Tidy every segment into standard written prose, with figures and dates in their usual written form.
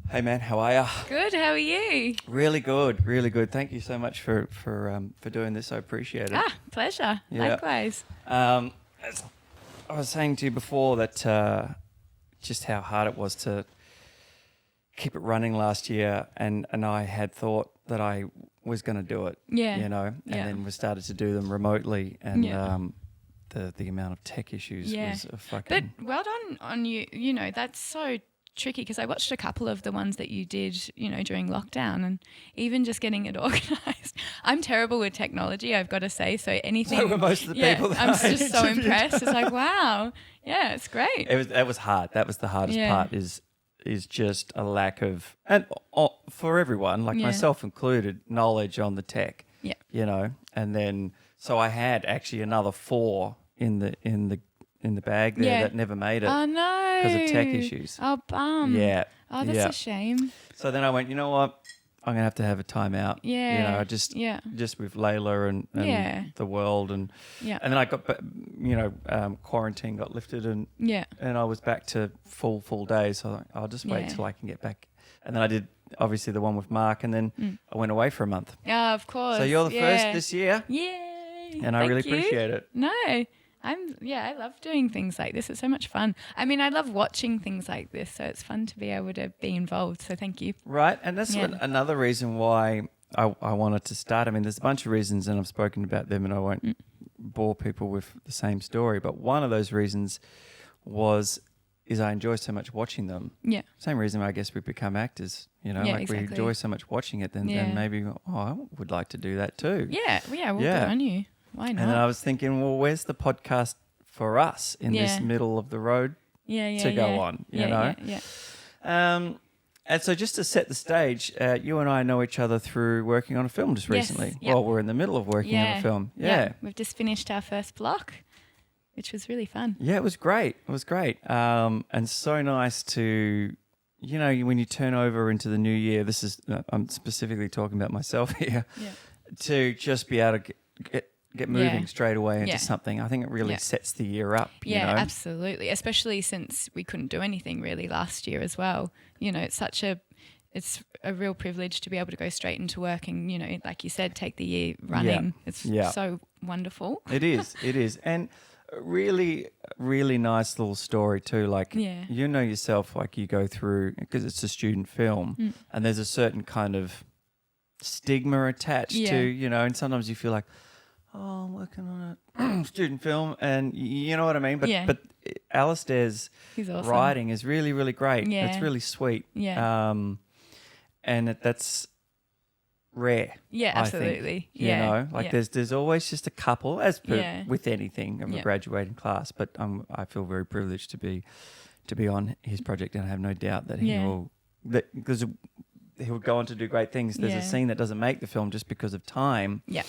Hey man, how are ya? Good, how are you? Really good, really good. Thank you so much for doing this. I appreciate it. Pleasure. Yeah. Likewise. As I was saying to you before that just how hard it was to keep it running last year, and I had thought that I was going to do it. Yeah. You know, and Yeah. then we started to do them remotely, and Yeah. the amount of tech issues Yeah. was a fucking. But well done on you. You know, that's so tricky because I watched a couple of the ones that you did, you know, during lockdown, and even just getting it organised. I'm terrible with technology, I've got to say. So anything. So were most of the people that I'm I just so interviewed. impressed. It's like, wow. Yeah, it's great. That was hard. That was the hardest Yeah. part. Is just a lack of, and for everyone, like Yeah. myself included, knowledge on the tech. Yeah. You know, and then so I had actually another 4 in the bag there Yeah. that never made it Oh no. because of tech issues. Oh bum. Yeah. Oh, that's yeah. a shame. So then I went, you know what? I'm gonna have a timeout. Yeah. You know, just with Layla and Yeah. the world and Yeah. and then I got, quarantine got lifted and Yeah. I was back to full days. So I thought, I'll just wait Yeah. till I can get back. And then I did obviously the one with Mark, and then I went away for a month. Yeah, of course. So you're the first Yeah. this year, Yay. and I Thank really you. appreciate it. No, I love doing things like this. It's so much fun. I mean, I love watching things like this, so it's fun to be able to be involved. So thank you. Right, and that's Yeah. another reason why I wanted to start. I mean, there's a bunch of reasons, and I've spoken about them, and I won't bore people with the same story. But one of those reasons is I enjoy so much watching them. Yeah. Same reason I guess we become actors. You know, Yeah, like we exactly. enjoy so much watching it, then Yeah. maybe I would like to do that too. Yeah. Well, Yeah. good on you. Why not? And then I was thinking, well, where's the podcast for us in this Yeah. middle of the road yeah, to go on, you know? Yeah. And so just to set the stage, you and I know each other through working on a film just Yes, recently. yep. Well, we're in the middle of working on a film. Yeah. We've just finished our first block, which was really fun. Yeah, it was great. It was great. And so nice to, you know, when you turn over into the new year, this is, I'm specifically talking about myself here, Yeah. to just be able to get moving Yeah. straight away into Yeah. something. I think it really Yeah. sets the year up. Yeah, you know? absolutely. Especially since we couldn't do anything really last year as well. You know, it's a real privilege to be able to go straight into work and, you know, like you said, take the year running. It's so wonderful. It is. And a really, really nice little story too. Like, Yeah. you know yourself, like you go through, because it's a student film and there's a certain kind of stigma attached Yeah. to, you know, and sometimes you feel like, oh, I'm working on a student film, and you know what I mean? Yeah. But Alistair's He's awesome. writing is really, really great. Yeah. It's really sweet. Yeah. And that's rare. Yeah, I think, absolutely. you Yeah. know, like yeah. there's always just a couple, as per Yeah. with anything of a Yeah. graduating class. But I feel very privileged to be on his project, and I have no doubt that because he'll go on to do great things. There's Yeah. a scene that doesn't make the film just because of time, Yeah.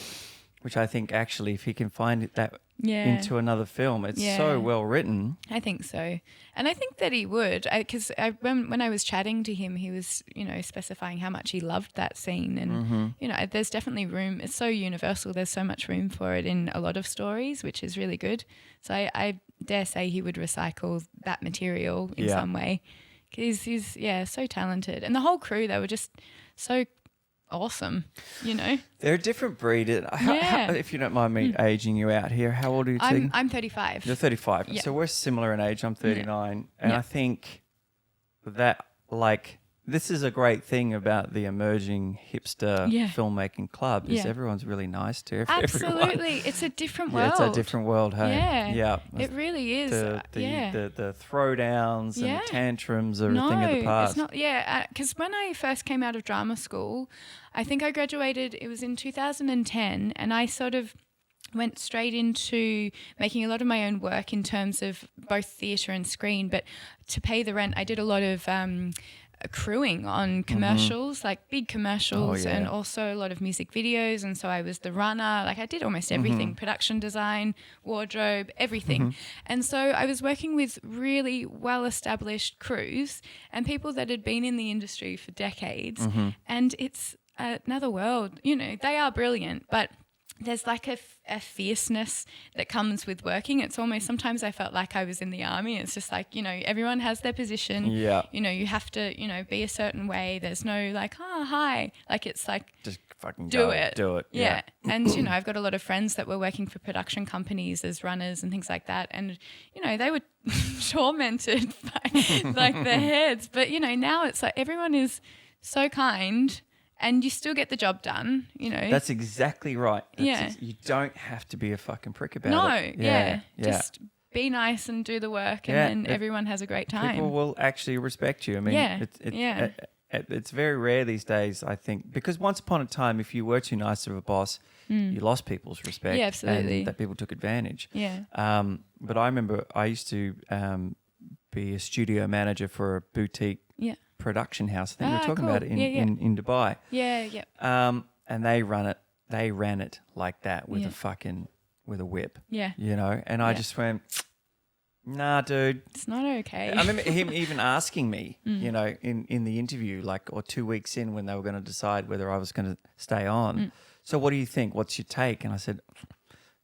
which I think actually, if he can find that Yeah. into another film, it's Yeah. so well written. I think so. And I think that he would, because when I was chatting to him, he was, you know, specifying how much he loved that scene. And, you know, there's definitely room. It's so universal. There's so much room for it in a lot of stories, which is really good. So I dare say he would recycle that material in Yeah. some way. Because he's so talented. And the whole crew, they were just so awesome, you know. They're a different breed. Yeah. If you don't mind me aging you out here, how old are you, Tegan? I'm 35. You're 35. Yeah. So we're similar in age. I'm 39. And Yeah. I think that, like, this is a great thing about the emerging hipster Yeah. filmmaking club is Yeah. everyone's really nice to everyone. Absolutely. It's a different world. Yeah, it's a different world, hey? Yeah. Yeah. It really is. The throwdowns and Yeah. the tantrums are a thing of the past. It's not. Yeah, because when I first came out of drama school, I think I graduated, it was in 2010, and I sort of went straight into making a lot of my own work in terms of both theatre and screen. But to pay the rent, I did a lot of crewing on commercials, like big commercials, Oh, yeah. and also a lot of music videos. And so I was the runner. Like I did almost everything, production design, wardrobe, everything. And so I was working with really well-established crews and people that had been in the industry for decades. And it's another world. You know, they are brilliant, but there's like a fierceness that comes with working. It's almost, sometimes I felt like I was in the army. It's just like, you know, everyone has their position. Yeah. You know, you have to, you know, be a certain way. There's no like, oh, hi. Like, it's like, Just fucking do go. it. Do it. Yeah. And, you know, I've got a lot of friends that were working for production companies as runners and things like that. And, you know, they were tormented by like their heads. But, you know, now it's like everyone is so kind. And you still get the job done, you know. That's exactly right. Yeah. You don't have to be a fucking prick about it. No, yeah. Just be nice and do the work, and then everyone has a great time. People will actually respect you. I mean, it's very rare these days, I think, because once upon a time, if you were too nice of a boss, you lost people's respect. Yeah, absolutely. And that people took advantage. Yeah. But I remember I used to be a studio manager for a boutique production house. I think we were talking about it in Dubai. Yeah. And they ran it like that with with a whip. Yeah. You know, and I just went, nah, dude. It's not okay. I remember him even asking me, you know, in the interview, like, or 2 weeks in when they were going to decide whether I was going to stay on. So what do you think? What's your take? And I said,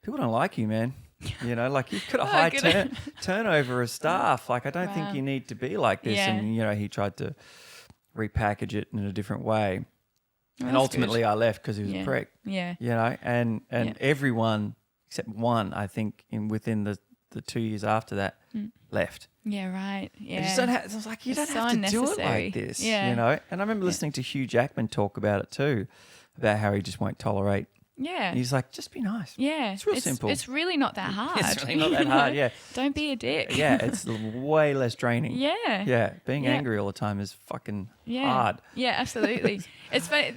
people don't like you, man. You know, like you've got a high turnover of staff. Like, I don't think you need to be like this. Yeah. And, you know, he tried to repackage it in a different way. Oh, and ultimately I left because he was a prick. Yeah. You know, and everyone except one, I think, within the 2 years after that, left. Yeah, right. Yeah. I just don't have, I was like, you don't have to do it like this. Yeah. You know? And I remember listening to Hugh Jackman talk about it too, about how he just won't tolerate. Yeah. And he's like, just be nice. Yeah. It's real simple. It's really not that hard. It's really not that hard, yeah. Don't be a dick. Yeah, it's way less draining. Yeah. Yeah, being angry all the time is fucking hard. Yeah, absolutely. It's funny.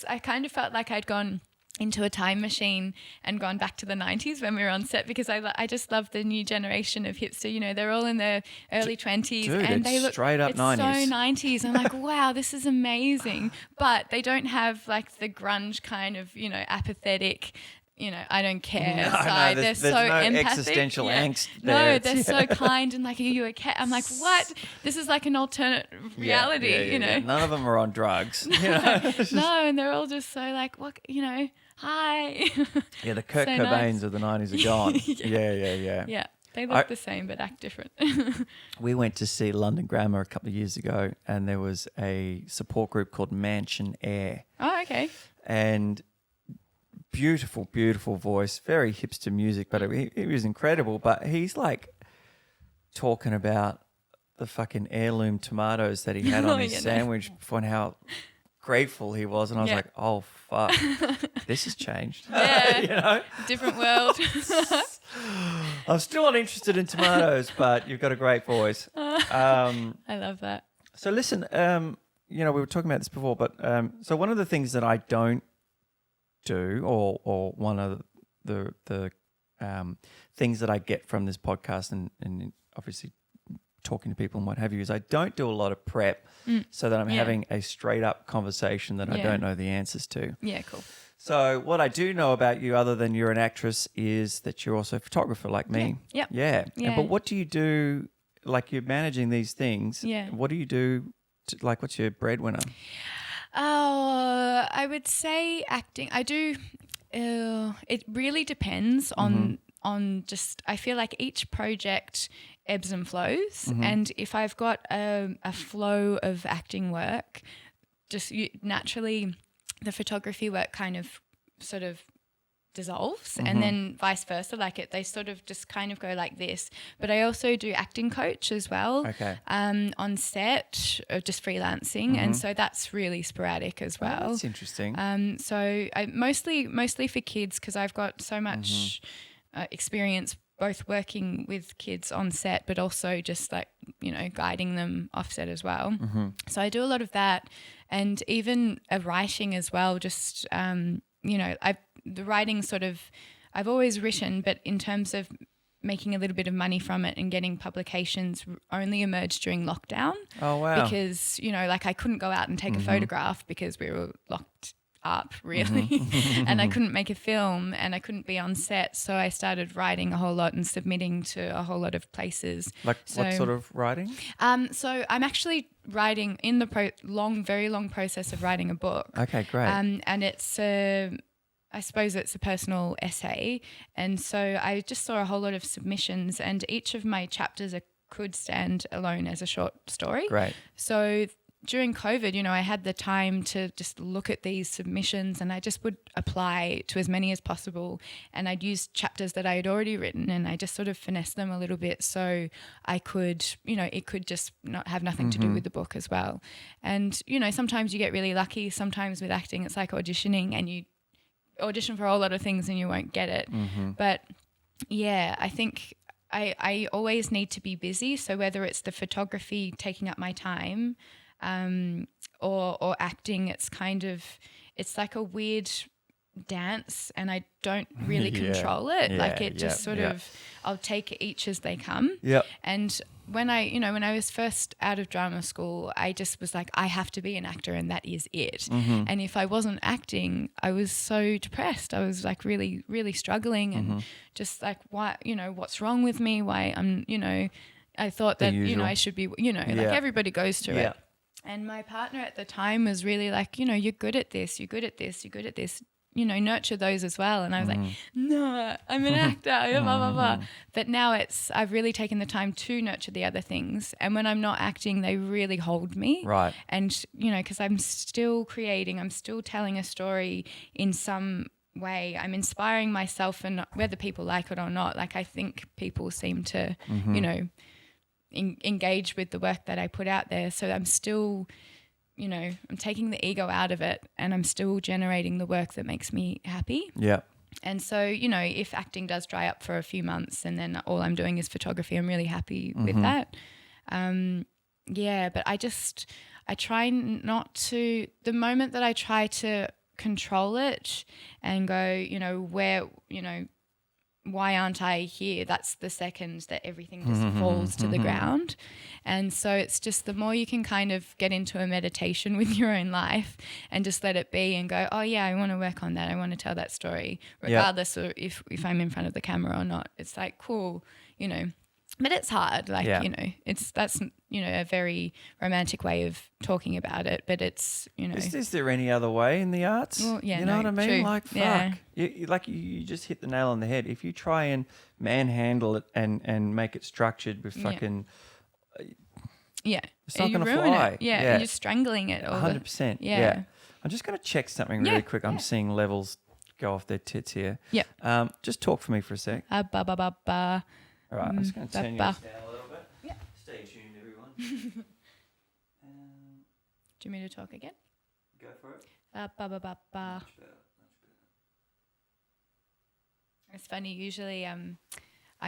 I kind of felt like I'd gone into a time machine and gone back to the 90s when we were on set, because I just love the new generation of hipster. You know, they're all in their early 20s, Dude, and they look straight up it's 90s. So 90s. I'm like, wow, this is amazing. But they don't have like the grunge kind of, you know, apathetic, you know, I don't care side. There's they're so no empathic. existential angst No, there. they're so kind and like, are you okay? I'm like, what? This is like an alternate reality, you know. Yeah. None of them are on drugs. You know? No, and they're all just so like, what, you know, hi. Yeah, the Kurt So Cobains nice. of the 90s are gone. Yeah. Yeah, they look the same but act different. We went to see London Grammar a couple of years ago, and there was a support group called Mansion Air. Oh, okay. And beautiful, beautiful voice, very hipster music, but it was incredible. But he's like talking about the fucking heirloom tomatoes that he had on his sandwich before, and how grateful he was. And I was like, oh, fuck, this has changed. Yeah. You know? Different world. I'm still not interested in tomatoes, but you've got a great voice. I love that. So listen, you know, we were talking about this before, but so one of the things that I don't do, or one of the things that I get from this podcast and obviously talking to people and what have you, is I don't do a lot of prep so that I'm having a straight up conversation that I don't know the answers to. Yeah, cool. So what I do know about you, other than you're an actress, is that you're also a photographer like me. Yeah. But what do you do? Like, you're managing these things. Yeah. What do you do? Like, what's your breadwinner? I would say acting. I do. It really depends on just. I feel like each project ebbs and flows, and if I've got a flow of acting work, just naturally, the photography work kind of sort of dissolves, and then vice versa. Like they sort of just kind of go like this. But I also do acting coach as well. Okay. On set, or just freelancing, and so that's really sporadic as well. Oh, that's interesting. So I mostly for kids, because I've got so much experience both working with kids on set, but also just like, you know, guiding them off set as well. So I do a lot of that, and even writing as well. Just you know, the writing sort of, I've always written, but in terms of making a little bit of money from it and getting publications only emerged during lockdown. Oh, wow. Because, you know, like I couldn't go out and take a photograph because we were locked up, really. And I couldn't make a film and I couldn't be on set. So I started writing a whole lot and submitting to a whole lot of places. Like what sort of writing? So I'm actually writing in the very long process of writing a book. Okay, great. And it's I suppose it's a personal essay. And so I just saw a whole lot of submissions, and each of my chapters could stand alone as a short story. Great. So during COVID, I had the time to just look at these submissions, and I just would apply to as many as possible. And I'd use chapters that I had already written, and I just sort of finessed them a little bit so I could, it could just not have nothing to do with the book as well. And, sometimes you get really lucky. Sometimes with acting, it's like auditioning, and you audition for a whole lot of things and you won't get it. But yeah, I think I always need to be busy. So whether it's the photography taking up my time, or acting, it's like a weird dance, and I don't really control it. Like it just sort of, I'll take each as they come. Yep. And when I was first out of drama school, I just was like, I have to be an actor, and that is it. And if I wasn't acting, I was so depressed. I was like really, really struggling, and just like, why, what's wrong with me? Why I'm, I thought that, I should be, like everybody goes through it. And my partner at the time was really like, you're good at this, you're good at this, you're good at this, nurture those as well. And I was like, no, I'm an actor, blah, blah, blah. But now I've really taken the time to nurture the other things. And when I'm not acting, they really hold me. Right. And, because I'm still creating, I'm still telling a story in some way. I'm inspiring myself, and whether people like it or not, like I think people seem to, engage with the work that I put out there. So I'm still, I'm taking the ego out of it, and I'm still generating the work that makes me happy. Yeah. And so, if acting does dry up for a few months and then all I'm doing is photography, I'm really happy with that. But I try not to, the moment that I try to control it and go, why aren't I here? That's the second that everything just falls to the ground. And so it's just the more you can kind of get into a meditation with your own life and just let it be and go, oh yeah, I want to work on that. I want to tell that story regardless of if I'm in front of the camera or not. It's like, cool, but it's hard. Like, that's a very romantic way of talking about it, but it's, Is there any other way in the arts? Well, yeah, you know what I mean? True. Like, fuck. Yeah. You just hit the nail on the head. If you try and manhandle it and make it structured with fucking... It's not going to fly. And you're strangling it. 100%. Yeah. I'm just going to check something really quick. I'm seeing levels go off their tits here. Yeah. Just talk for me for a sec. Ba ba ba ba. All right, I'm just going to turn yours down a little bit. Yeah. Stay tuned, everyone. Do you want me to talk again? Go for it. Ba ba ba ba. Much better. It's funny. Usually, I'm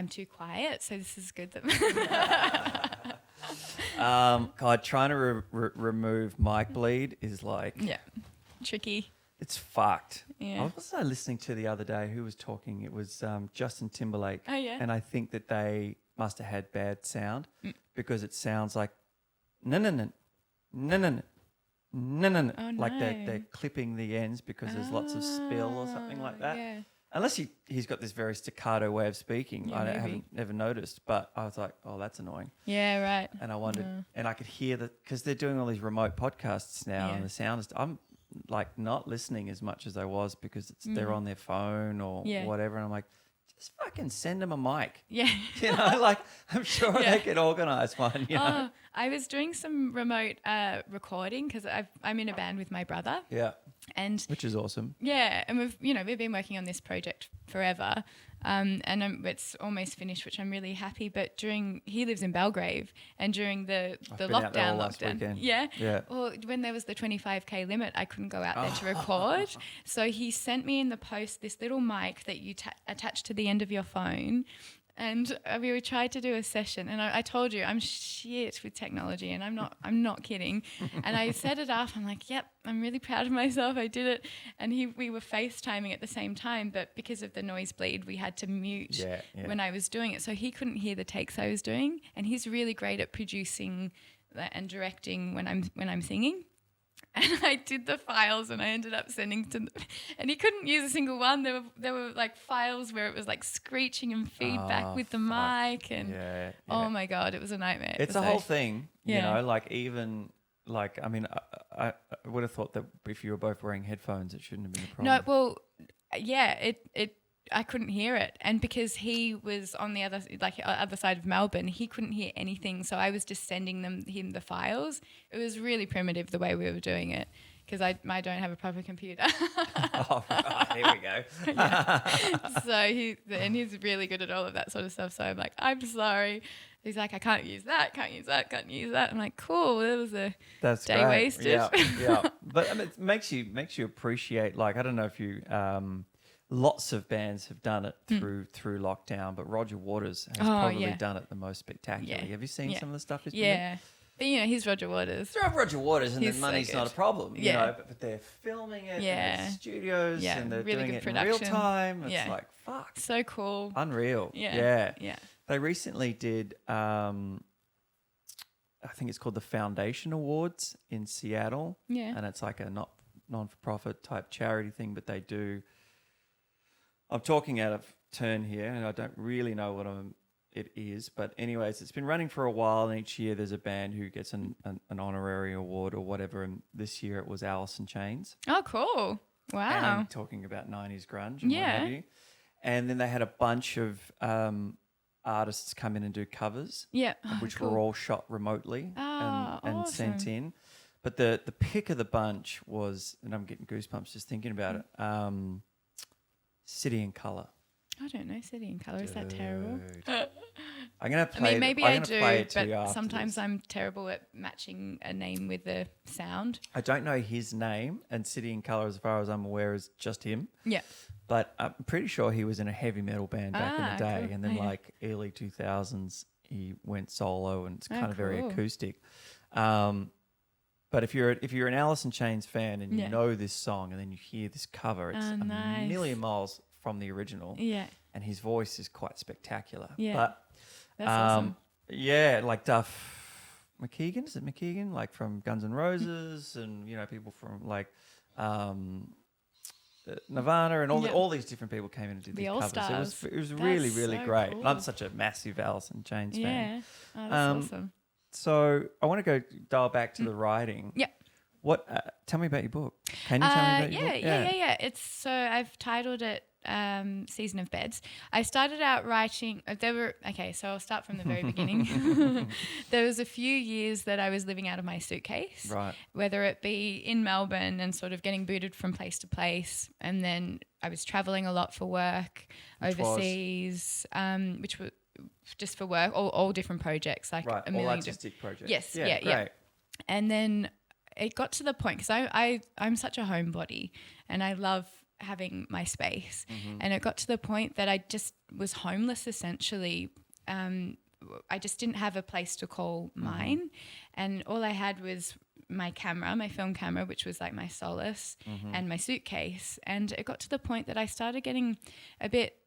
too quiet, so this is good. That God, trying to remove mic bleed is like tricky. It's fucked. Yeah. I was listening to the other day who was talking. It was Justin Timberlake. Oh yeah. And I think that they must have had bad sound because it sounds like no. Oh, like no. they're clipping the ends because there's lots of spill or something like that. Yeah. Unless he's got this very staccato way of speaking. Yeah, I maybe. haven't never noticed, but I was like, oh, that's annoying. Yeah, right. And I wondered, and I could hear that because they're doing all these remote podcasts now, and the sound is. I'm like not listening as much as I was because they're on their phone or whatever, and I'm like, just fucking send them a mic. Yeah. Like I'm sure they could organise one. Oh, I was doing some remote recording because I'm in a band with my brother. Yeah. And which is awesome. Yeah, and we've been working on this project forever, and it's almost finished, which I'm really happy. But he lives in Belgrave, and during the lockdown, yeah. Well, when there was the 25k limit, I couldn't go out there to record. So he sent me in the post this little mic that you attach to the end of your phone. And we tried to do a session, and I told you I'm shit with technology, and I'm not kidding. And I set it up. I'm like, yep, I'm really proud of myself. I did it. And we were FaceTiming at the same time, but because of the noise bleed, we had to mute when I was doing it, so he couldn't hear the takes I was doing. And he's really great at producing and directing when I'm singing. And I did the files, and I ended up sending to them, and he couldn't use a single one. There were like files where it was like screeching and feedback with the mic, and oh my God, it was a nightmare. It's a whole thing, you know. Like even like I mean, I would have thought that if you were both wearing headphones, it shouldn't have been a problem. No, well, I couldn't hear it. And because he was on the other side of Melbourne, he couldn't hear anything. So I was just sending him the files. It was really primitive the way we were doing it because I don't have a proper computer. Oh, right. Here we go. So he's really good at all of that sort of stuff. So I'm like, I'm sorry. He's like, I can't use that. I'm like, cool. That was a day wasted. Yeah. But I mean, it makes you appreciate, like, I don't know if you, lots of bands have done it through lockdown, but Roger Waters has probably done it the most spectacularly. Have you seen some of the stuff he's been in? But, he's Roger Waters. They're Roger Waters and He's the money's so not a problem, you know, but they're filming it in the studios and they're really doing good it production. in real time. It's like, fuck. So cool. Unreal. Yeah. They recently did, I think it's called the Foundation Awards in Seattle. Yeah. And it's like a non-for-profit type charity thing, but they do. I'm talking out of turn here and I don't really know what it is. But anyways, it's been running for a while and each year there's a band who gets an honorary award or whatever. And this year it was Alice in Chains. Oh, cool. Wow. And talking about 90s grunge and what have you. And then they had a bunch of artists come in and do covers, which were all shot remotely and sent in. But the pick of the bunch was, and I'm getting goosebumps just thinking about it, City and Colour. I don't know City and Colour. Is that terrible? I'm going to play it. Maybe I do, but sometimes I'm terrible at matching a name with the sound. I don't know his name, and City and Colour, as far as I'm aware, is just him. Yeah. But I'm pretty sure he was in a heavy metal band back in the day. Cool. And then like early 2000s, he went solo and it's kind of very acoustic. But if you're an Alice in Chains fan and you know this song and then you hear this cover, it's a million miles from the original. Yeah. And his voice is quite spectacular. Yeah. But that's awesome. Yeah, like Duff McKagan, is it McKagan? Like from Guns N' Roses and, people from like Nirvana and all these different people came in and did these covers. It was really, really great. Cool. I'm such a massive Alice in Chains fan. Yeah, that's awesome. So I want to go dial back to the writing. Yeah. What? Tell me about your book. Can you tell me about your book? Yeah. I've titled it Season of Beds. I started out writing. So I'll start from the very beginning. There was a few years that I was living out of my suitcase. Right. Whether it be in Melbourne and sort of getting booted from place to place, and then I was traveling a lot for work overseas, which was just for work, all different projects, like a million all artistic projects. Yes, yeah. And then it got to the point because I'm such a homebody and I love having my space, and it got to the point that I just was homeless essentially. I just didn't have a place to call mine, and all I had was my camera, my film camera, which was like my solace, and my suitcase. And it got to the point that I started getting a bit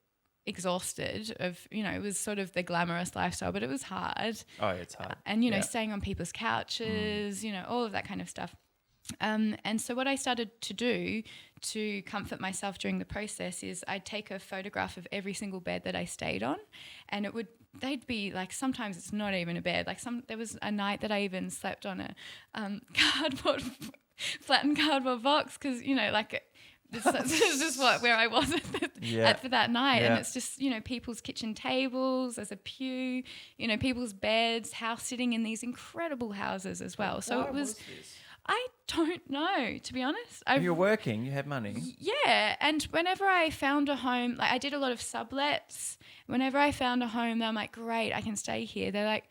exhausted of, it was sort of the glamorous lifestyle, but it was hard. Oh, it's hard. And, staying on people's couches, all of that kind of stuff. And so what I started to do to comfort myself during the process is I'd take a photograph of every single bed that I stayed on, and they'd be like, sometimes it's not even a bed. Like there was a night that I even slept on a flattened cardboard box because, it's just where I was at for that night. And it's just, people's kitchen tables, there's a pew, people's beds, house sitting in these incredible houses as well. So it was I don't know, to be honest. You're working, you have money. Yeah, and whenever I found a home, like I did a lot of sublets. Whenever I found a home, I'm like, great, I can stay here. They're like,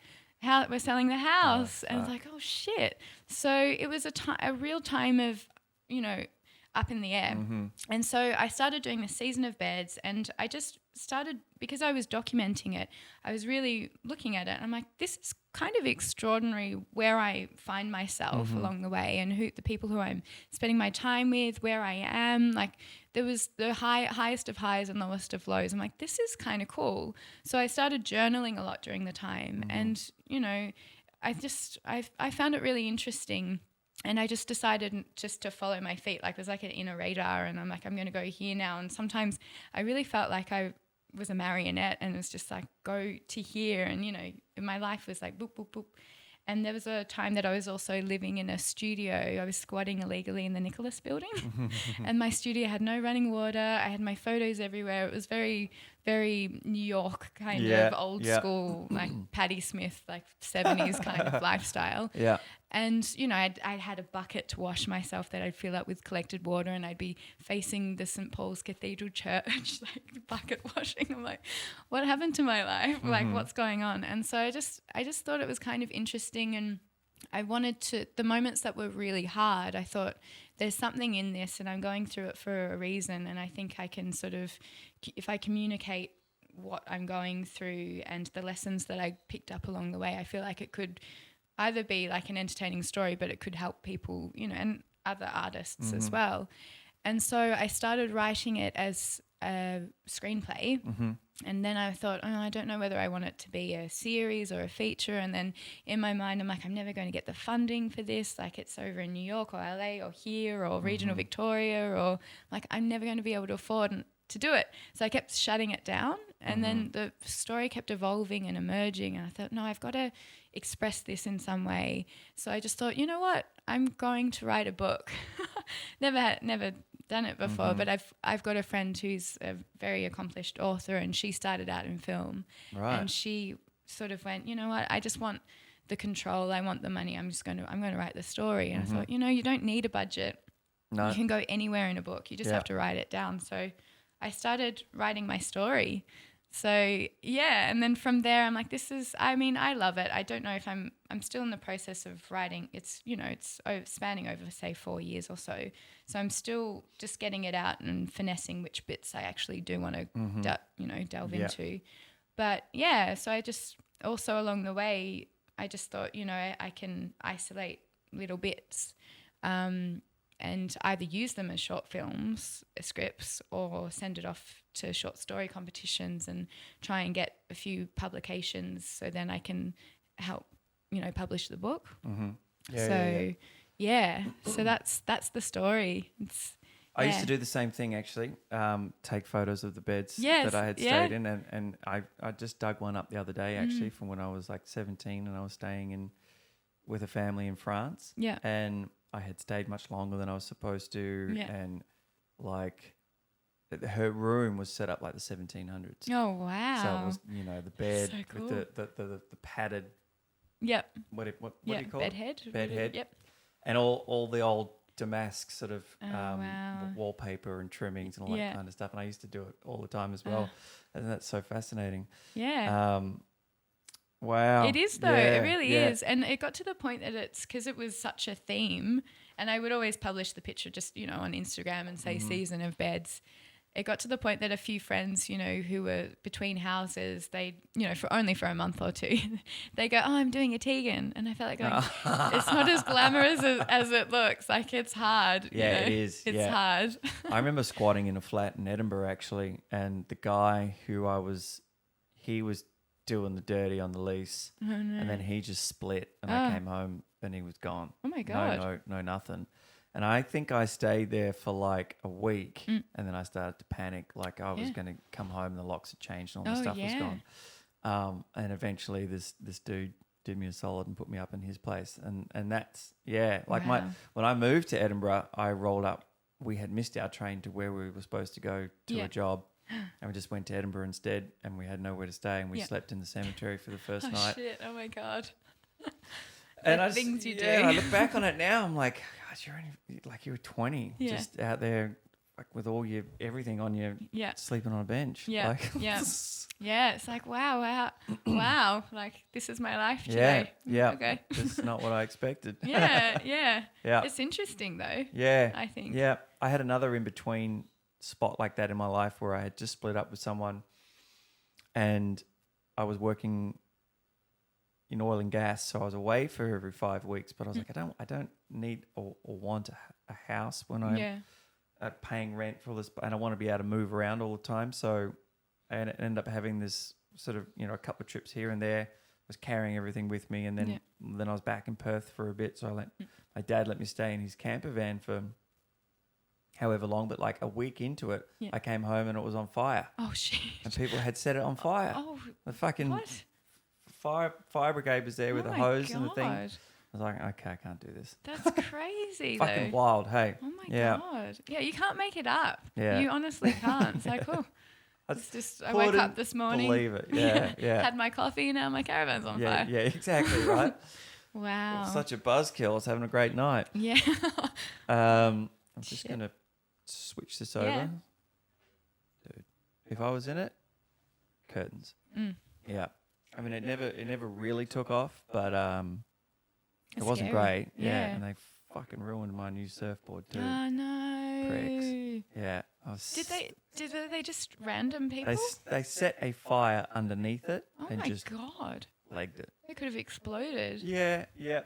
we're selling the house. And it's like, oh, shit. So it was a real time of, up in the air. And so I started doing the Season of Beds, and I just started, because I was documenting it, I was really looking at it, and I'm like, this is kind of extraordinary where I find myself along the way, and the people who I'm spending my time with, where I am. Like there was the highest of highs and lowest of lows. I'm like, this is kind of cool. So I started journaling a lot during the time, and I found it really interesting. And I just decided just to follow my feet. Like there's like an inner radar, and I'm like, I'm going to go here now. And sometimes I really felt like I was a marionette, and it was just like, go to here. And, my life was like boop, boop, boop. And there was a time that I was also living in a studio. I was squatting illegally in the Nicholas building and my studio had no running water. I had my photos everywhere. It was very, very New York kind of old school, like Patti Smith, like 70s kind of lifestyle. Yeah. And, you know, I had a bucket to wash myself that I'd fill up with collected water, and I'd be facing the St. Paul's Cathedral Church, like bucket washing. I'm like, what happened to my life? Like, what's going on? And so I just thought it was kind of interesting, and I wanted to, the moments that were really hard, I thought there's something in this and I'm going through it for a reason. And I think I can sort of, if I communicate what I'm going through and the lessons that I picked up along the way, I feel like it could either be like an entertaining story, but it could help people, you know, and other artists as well. And so I started writing it as a screenplay. And then I thought, oh, I don't know whether I want it to be a series or a feature. And then in my mind, I'm like, I'm never going to get the funding for this. Like, it's over in New York or LA or here or regional Victoria, or like, I'm never going to be able to afford to do it. So I kept shutting it down. And then the story kept evolving and emerging. And I thought, no, I've got to express this in some way. So I just thought, you know what? I'm going to write a book. Never done it before, but I've got a friend who's a very accomplished author, and she started out in film. Right. And she sort of went, you know what? I just want the control. I want the money. I'm going to write the story. And I thought, you know, you don't need a budget. No. You can go anywhere in a book. You just have to write it down. So I started writing my story. So, yeah, and then from there I'm like, I love it. I don't know if I'm still in the process of writing. It's, you know, it's spanning over, say, 4 years or so. So I'm still just getting it out and finessing which bits I actually do want to, delve into. But, yeah, so I just also along the way, I just thought, you know, I can isolate little bits and either use them as short films, scripts, or send it off to short story competitions and try and get a few publications so then I can help, you know, publish the book. So that's the story. I used to do the same thing, actually, take photos of the beds that I had stayed in, and I just dug one up the other day, actually, from when I was like 17 and I was staying with a family in France. Yeah. And I had stayed much longer than I was supposed to, and like her room was set up like the 1700s. Oh wow! So it was, you know, the bed so cool. with the padded. Yep. What do you call it? Bedhead. Yep. And all the old damask sort of wallpaper and trimmings and all that kind of stuff. And I used to do it all the time as well, and that's so fascinating. Yeah. Wow. It is though. It really is. And it got to the point that it's because it was such a theme, and I would always publish the picture just, you know, on Instagram and say season of beds. It got to the point that a few friends, you know, who were between houses, they, you know, for a month or two, they go, oh, I'm doing a Tegan. And I felt like going, it's not as glamorous as it looks. Like, it's hard. Yeah, you know? it is. It's hard. I remember squatting in a flat in Edinburgh, actually, and the guy he was doing the dirty on the lease, and then he just split, and I came home and he was gone. Oh my God. No, nothing. And I think I stayed there for like a week, and then I started to panic, like I was going to come home and the locks had changed and all the stuff was gone. And eventually this dude did me a solid and put me up in his place, and that's when I moved to Edinburgh, I rolled up. We had missed our train to where we were supposed to go to a job. And we just went to Edinburgh instead, and we had nowhere to stay, and we slept in the cemetery for the first night. Oh shit! Oh my God! And things you do. I look back on it now. I'm like, God, you're only like you were 20, just out there, like with all your everything on you, sleeping on a bench. Yeah, like, yeah. It's like wow. Like, this is my life today. Yeah. Okay. That's not what I expected. Yeah. It's interesting though. Yeah. I think. Yeah. I had another in between spot like that in my life where I had just split up with someone, and I was working in oil and gas, so I was away for every 5 weeks. But I was like, I don't need or want a house when I'm paying rent for all this, and I want to be able to move around all the time. So I ended up having this sort of, you know, a couple of trips here and there. I was carrying everything with me, and then I was back in Perth for a bit. So my dad let me stay in his camper van for however long, but like a week into it, I came home and it was on fire. Oh shit! And people had set it on fire. Oh, the fucking what? fire brigade was there with a hose and the thing. I God. was like, okay, I can't do this. That's crazy, Fucking though. wild, hey. Oh, my God. Yeah, you can't make it up. Yeah. You honestly can't. It's like, oh. I woke up this morning. Believe it. Yeah. Had my coffee, now my caravan's on fire. Yeah, exactly, right? Wow. Such a buzzkill. I was having a great night. Yeah. I'm just going to switch this over. Yeah. Dude, if I was in it, curtains. Yeah. I mean, it never really took off, but it wasn't great. Yeah. And they fucking ruined my new surfboard too. Oh, no. Pricks. Yeah. Did they just random people? They set a fire underneath it and my just God. legged it. It could have exploded. Yeah. Could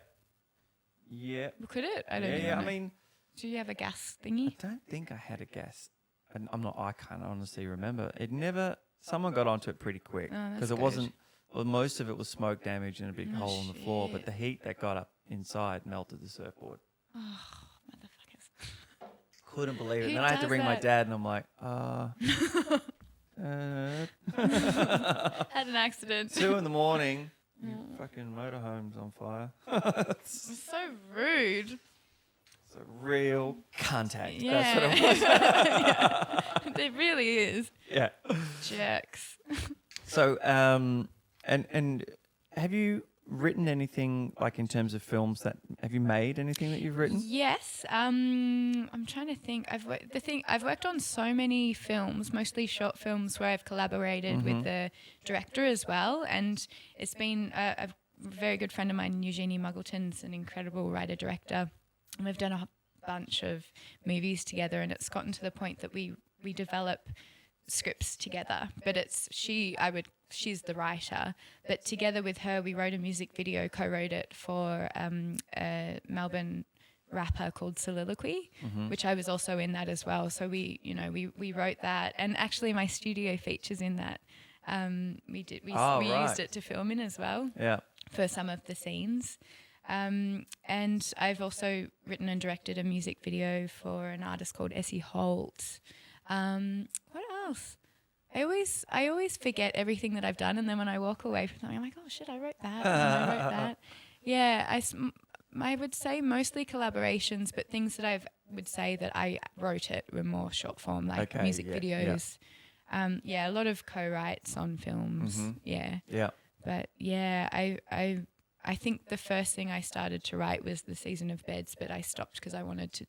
it? I don't know. Yeah, I mean, do you have a gas thingy? I don't think I had a gas. And I can't honestly remember. Someone got onto it pretty quick because it wasn't, well, most of it was smoke damage and a big hole in the floor, but the heat that got up inside melted the surfboard. Oh, motherfuckers. Couldn't believe it. Who Then I had to does ring my that? dad and I'm like, Had an accident. 2 a.m, your fucking motorhome's on fire. It's so rude. It's a real contact. Yeah. That's what it was. Yeah. It really is. Yeah. Jerks. So, and have you written anything like in terms of films have you made anything that you've written? Yes. I'm trying to think. I've worked on so many films, mostly short films where I've collaborated with the director as well. And it's been a very good friend of mine, Eugenie Muggleton's an incredible writer-director. And we've done a bunch of movies together, and it's gotten to the point that we develop scripts together, but she's the writer, but together with her we wrote a music video, co-wrote it for a Melbourne rapper called Soliloquy, which I was also in that as well. So we wrote that, and actually my studio features in that. We used it to film in as well. Yeah. For some of the scenes. And I've also written and directed a music video for an artist called Essie Holt. What else? I always forget everything that I've done, and then when I walk away from something, I'm like, oh shit, I wrote that. And I wrote that. Yeah, I would say mostly collaborations, but things that I would say that I wrote it were more short form, like music videos. Yeah. A lot of co-writes on films. Yeah. But yeah, I think the first thing I started to write was The Season of Beds, but I stopped because I wanted to,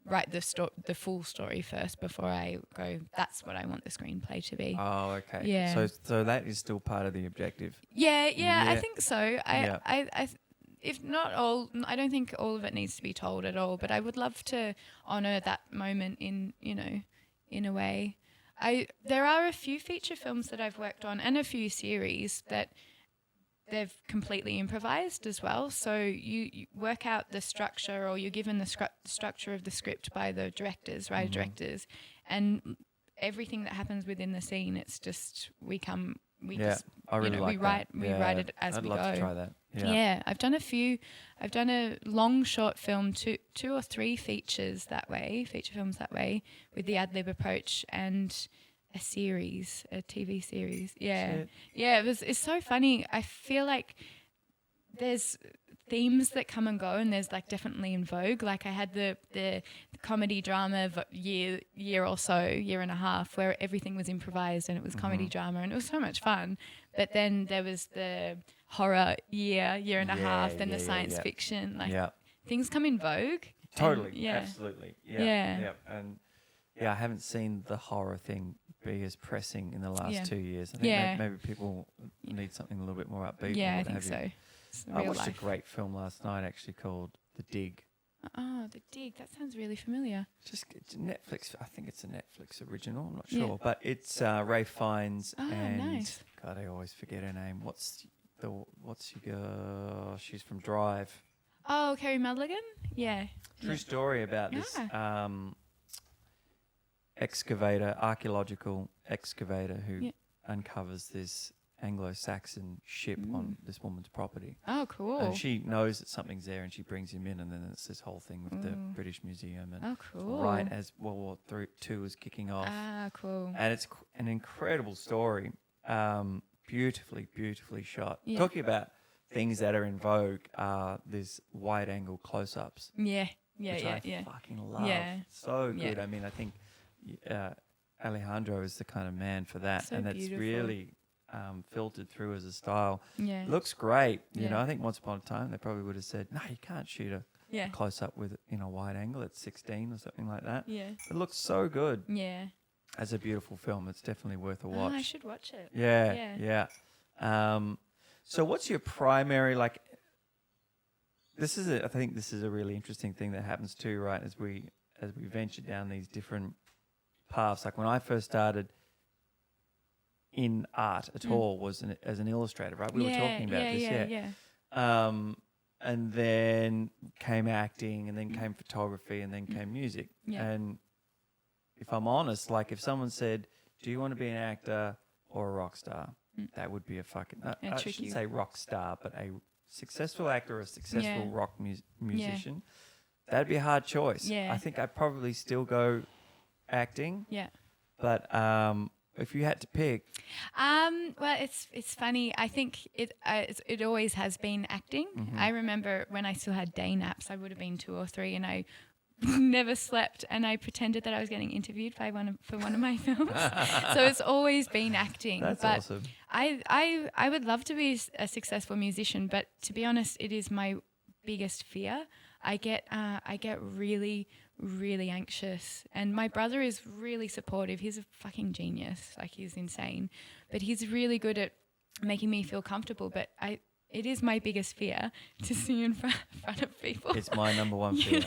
write the full story first before I go, that's what I want the screenplay to be. Oh, okay. Yeah. So that is still part of the objective. Yeah, I think so. I if not all, I don't think all of it needs to be told at all, but I would love to honour that moment in a way. There are a few feature films that I've worked on and a few series that they've completely improvised as well. So you work out the structure, or you're given the structure of the script by the directors, writer-directors, and everything that happens within the scene, it's just we write it as we go. I'd love to try that. Yeah, I've done a few. I've done a long short film, two or three feature films that way, with the ad-lib approach, and a TV series. Yeah. Shit. Yeah, it's so funny. I feel like there's themes that come and go, and there's like definitely in vogue. Like I had the comedy drama year and a half, where everything was improvised and it was comedy drama, and it was so much fun. But then there was the horror year and a half, then the science fiction. Like things come in vogue. Totally. Absolutely. Yeah. And I haven't seen the horror thing be as pressing in the last 2 years. I think maybe people need something a little bit more upbeat. Yeah, I think so. I watched a great film last night actually called The Dig. Oh, The Dig. That sounds really familiar. It's Netflix. I think it's a Netflix original. I'm not sure, but it's Ray Fiennes and nice. God, I always forget her name. What's your girl? She's from Drive. Oh, Carey Mulligan. Yeah. True story about this. Archaeological excavator who uncovers this Anglo-Saxon ship on this woman's property. Oh, cool. And she knows that something's there, and she brings him in, and then it's this whole thing with the British Museum. And cool. Right as World War II was kicking off. Ah, cool. And it's an incredible story. beautifully, beautifully shot. Yeah. Talking about things that are in vogue, there's wide angle close-ups, Yeah. which I fucking love. Yeah. So Yeah. good. I mean, I think Alejandro is the kind of man for that, So and that's beautiful. really filtered through as a style. Yeah. Looks great. You Yeah. know, I think once upon a time they probably would have said, no, you can't shoot a close-up with a wide angle at 16 or something like that. Yeah. It looks so good. Yeah. As a beautiful film, it's definitely worth a Oh, watch. I should watch it. Yeah. So what's your primary, like, I think this is a really interesting thing that happens too, right? As we venture down these different paths. Like when I first started in art at all was as an illustrator, right? We were talking about this, and then came acting, and then came photography, and then came music. Yeah. And if I'm honest, like if someone said, do you want to be an actor or a rock star? That would be a fucking, I shouldn't say rock star, but a successful actor or a successful rock musician. That'd be a hard choice. Yeah. I think I'd probably still go acting. Yeah. But if you had to pick. Well, it's funny. I think it always has been acting. Mm-hmm. I remember when I still had day naps, I would have been 2 or 3, and I never slept, and I pretended that I was getting interviewed for one of my films. So it's always been acting. That's but awesome. I would love to be a successful musician, but to be honest, it is my biggest fear. I get really, really anxious, and my brother is really supportive. He's a fucking genius. Like, he's insane, but he's really good at making me feel comfortable. But it is my biggest fear to sing in front of people. It's my number one fear.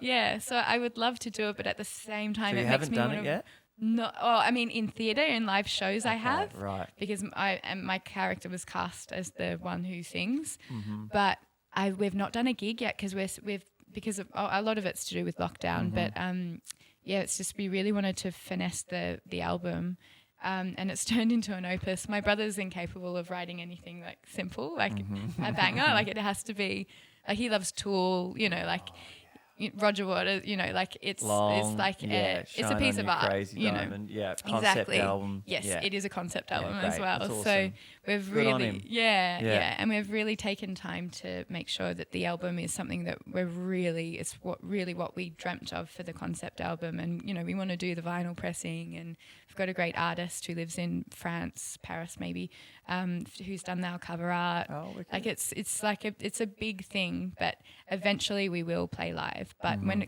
Yeah. So I would love to do it, but at the same time, So you haven't done it yet? No. Oh, I mean, in theatre, in live shows, I have. Right. Because my character was cast as the one who sings, Mm-hmm. but we've not done a gig yet because because of a lot of it's to do with lockdown. But it's just we really wanted to finesse the album. And it's turned into an opus. My brother's incapable of writing anything like simple, like a banger. Like, it has to be, like, he loves Tool, Roger Waters, like it's like it's a piece of art, Crazy Diamond. Concept exactly. album. Yes, yeah. It is a concept album as great. well. That's So awesome. we've Good on really, him. and we've really taken time to make sure that the album is something that it's what we dreamt of for the concept album. And we want to do the vinyl pressing, and we've got a great artist who lives in France, Paris maybe, who's done our cover art. Oh, okay. Like it's like it's a big thing, but eventually we will play live. But when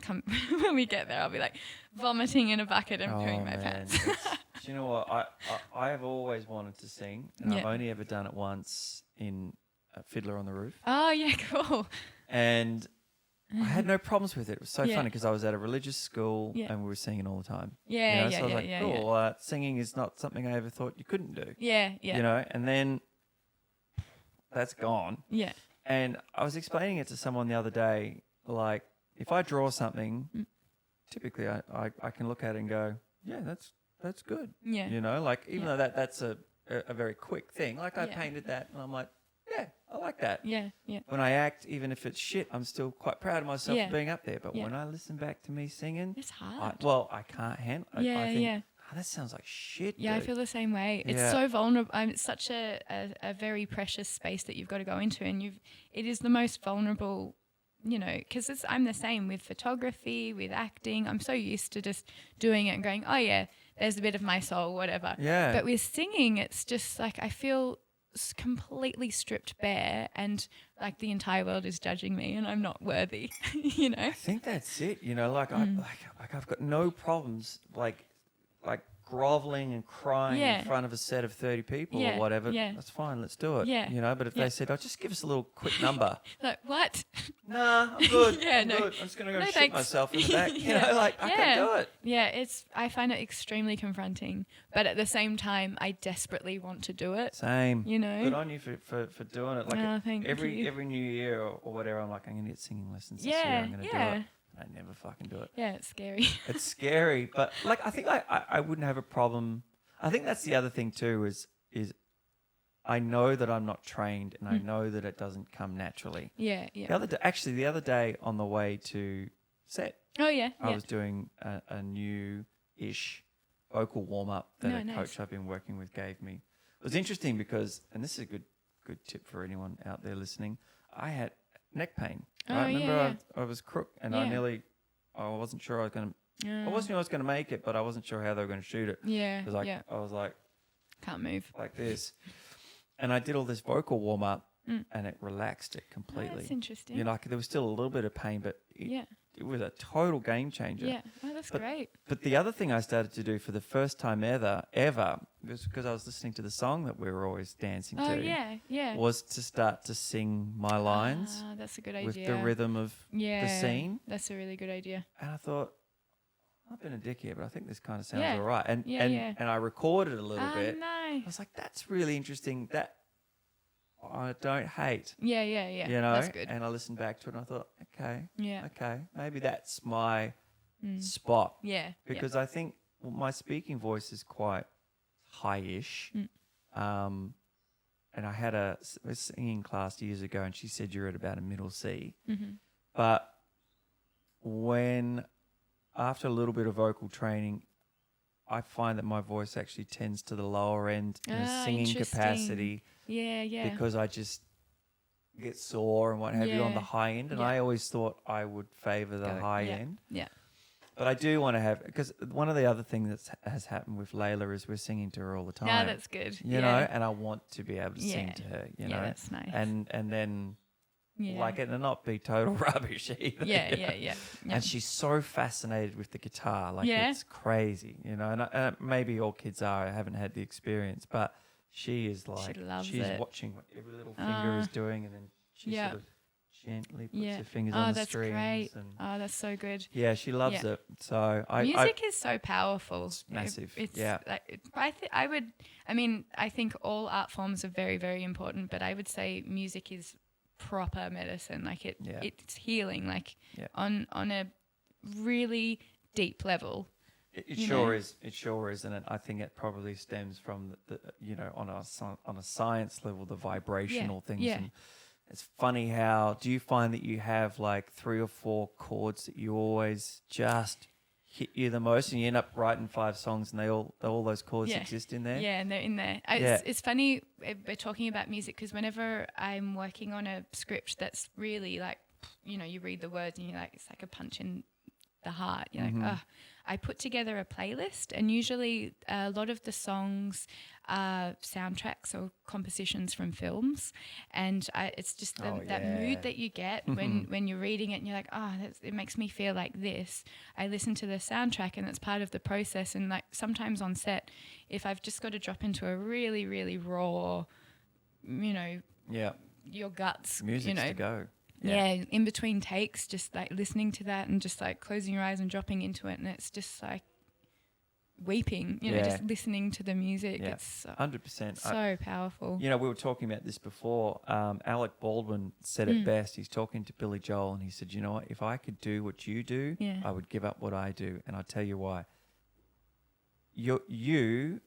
we get there, I'll be like vomiting in a bucket and pooing my pants. Do you know what? I have always wanted to sing, and I've only ever done it once in Fiddler on the Roof. Oh yeah, cool. And I had no problems with it. It was so Yeah. funny because I was at a religious school and we were singing all the time. So I was like, cool. Singing is not something I ever thought you couldn't do. Yeah. And then that's gone. Yeah. And I was explaining it to someone the other day, like, if I draw something, typically I can look at it and go, yeah, that's good. Yeah. Like, even though that's a very quick thing, like I painted that and I'm like, yeah, I like that. Yeah. When I act, even if it's shit, I'm still quite proud of myself for being up there. But Yeah. when I listen back to me singing, It's hard. I can't handle it. I think, that sounds like shit. Yeah, I dude." feel the same way. It's Yeah. so vulnerable. It's such a very precious space that you've got to go into, and it is the most vulnerable, because I'm the same with photography, with acting. I'm so used to just doing it and going, oh yeah, there's a bit of my soul, whatever. Yeah. But with singing, it's just like I feel completely stripped bare, and like the entire world is judging me, and I'm not worthy. I think that's it. I've got no problems like groveling and crying in front of a set of 30 people or whatever. That's fine. Let's do it. Yeah. But if they said, "Oh, just give us a little quick number," Like, what? nah, I'm good. I'm no. good. I'm just gonna go No, shit thanks. myself in the back. I can do it. Yeah, I find it extremely confronting, but at the same time, I desperately want to do it. Same. Good on you for doing it. Like Oh, thank every you. New year or whatever, I'm like, I'm gonna get singing lessons this year. I'm gonna do it. I never fucking do it. Yeah, it's scary. It's scary, but like I think I wouldn't have a problem. I think that's the other thing too is I know that I'm not trained and I know that it doesn't come naturally. Yeah. The other day on the way to set, Oh yeah. I was doing a new-ish vocal warm-up that a nice. coach I've been working with gave me, It was interesting because, and this is a good tip for anyone out there listening, I had neck pain. Right? Remember, I was crook, and I wasn't sure I was going to. I wasn't sure I was going to make it, but I wasn't sure how they were going to shoot it. Yeah. Because I was like, can't move like this, and I did all this vocal warm up, and it relaxed it completely. Oh, that's interesting. You know, like there was still a little bit of pain, but it was a total game changer. Yeah. Oh, that's great. But the other thing I started to do for the first time ever, was because I was listening to the song that we were always dancing to. Oh, yeah. Was to start to sing my lines. Ah, that's a good idea. With the rhythm of the scene. That's a really good idea. And I thought, I've been a dick here, but I think this kind of sounds all right. And I recorded a little bit. Nice. I was like, that's really interesting. That I don't hate. Yeah. You know, that's good. And I listened back to it and I thought, Yeah. okay, maybe that's my spot. Yeah. Because I think my speaking voice is quite high-ish. And I had a singing class years ago, and she said you're at about a middle C. Mm-hmm. But after a little bit of vocal training, I find that my voice actually tends to the lower end in a singing capacity. Yeah. Because I just get sore and what have you on the high end. And I always thought I would favour the high end. Yeah. But I do want to have, because one of the other things that has happened with Layla is we're singing to her all the time. Yeah, that's good. You know, and I want to be able to sing to her, you know. Yeah, that's nice. And then like it and not be total rubbish either. Yeah. And she's so fascinated with the guitar. Like it's crazy, you know. And maybe all kids are. I haven't had the experience, but she is like, she's watching what every little finger is doing, and then she sort of gently puts her fingers on the strings. Great. That's so good. Yeah, she loves it. So music is so powerful. It's massive. Like, I think all art forms are very, very important, but I would say music is proper medicine. Like it's healing. Like on a really deep level. It sure is. It sure is, and I think it probably stems from the you know, on a science level, the vibrational things. Yeah. And it's funny how, do you find that you have like 3 or 4 chords that you always just hit you the most, and you end up writing 5 songs and all those chords exist in there? Yeah, and they're in there. It's funny we're talking about music, because whenever I'm working on a script that's really like, you know, you read the words and you're like, it's like a punch in the heart. You're like, I put together a playlist, and usually a lot of the songs are soundtracks or compositions from films, and it's just that mood that you get when you're reading it, and you're like, it makes me feel like this. I listen to the soundtrack, and it's part of the process. And like sometimes on set, if I've just got to drop into a really, really raw, you know, your guts, music's you know, to go. Yeah, in between takes, just like listening to that and just like closing your eyes and dropping into it, and it's just like weeping, you know, just listening to the music. Yeah. It's 100%. So powerful. You know, we were talking about this before. Alec Baldwin said it best. He's talking to Billy Joel, and he said, you know what, if I could do what you do, I would give up what I do. And I'll tell you why. You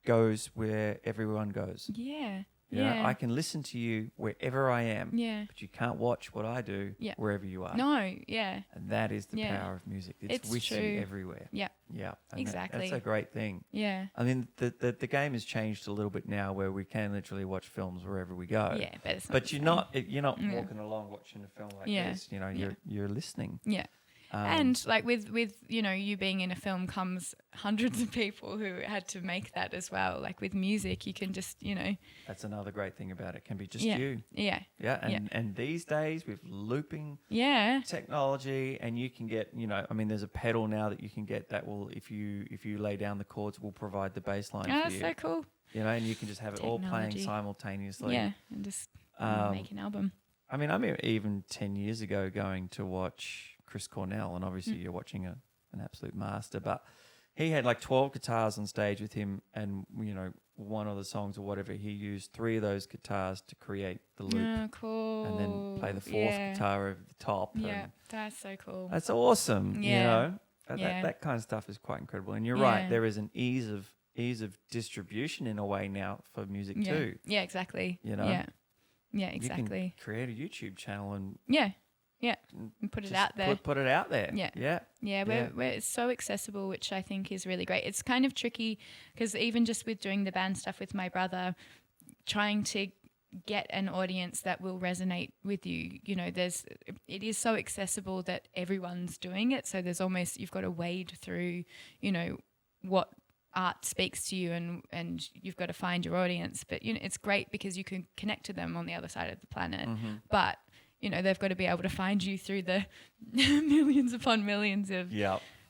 goes where everyone goes. Yeah. You know, I can listen to you wherever I am, but you can't watch what I do wherever you are. No, yeah. And that is the power of music. It's with you everywhere. Yeah. Yeah. And exactly. that's a great thing. Yeah. I mean, the game has changed a little bit now, where we can literally watch films wherever we go. Yeah, but you're not walking along watching a film like this. You know, you're listening. Yeah. And like with you know, you being in a film comes hundreds of people who had to make that as well. Like with music, you can just, you know. That's another great thing about it. It can be just you. Yeah. Yeah. And these days with looping technology, and you can get, you know, I mean, there's a pedal now that you can get that will, if you lay down the chords, will provide the bass line for you. That's so cool. You know, and you can just have it all playing simultaneously. Yeah, and just make an album. I mean, even 10 years ago going to watch Chris Cornell, and obviously you're watching an absolute master, but he had like 12 guitars on stage with him, and, you know, one of the songs or whatever, he used 3 of those guitars to create the loop. Oh, cool. And then play the 4th guitar over the top. Yeah, that's so cool. That's awesome, you know. Yeah. That kind of stuff is quite incredible. And you're right, there is an ease of distribution in a way now for music too. Yeah, exactly. You know? Yeah, exactly. You can create a YouTube channel and Yeah. And put it just out there. Put it out there. Yeah. Yeah. Yeah, we're so accessible, which I think is really great. It's kind of tricky because even just with doing the band stuff with my brother, trying to get an audience that will resonate with you, you know, it is so accessible that everyone's doing it. So there's almost, you've got to wade through, you know, what art speaks to you and you've got to find your audience. But, you know, it's great because you can connect to them on the other side of the planet. Mm-hmm. But, you know, they've got to be able to find you through the millions upon millions of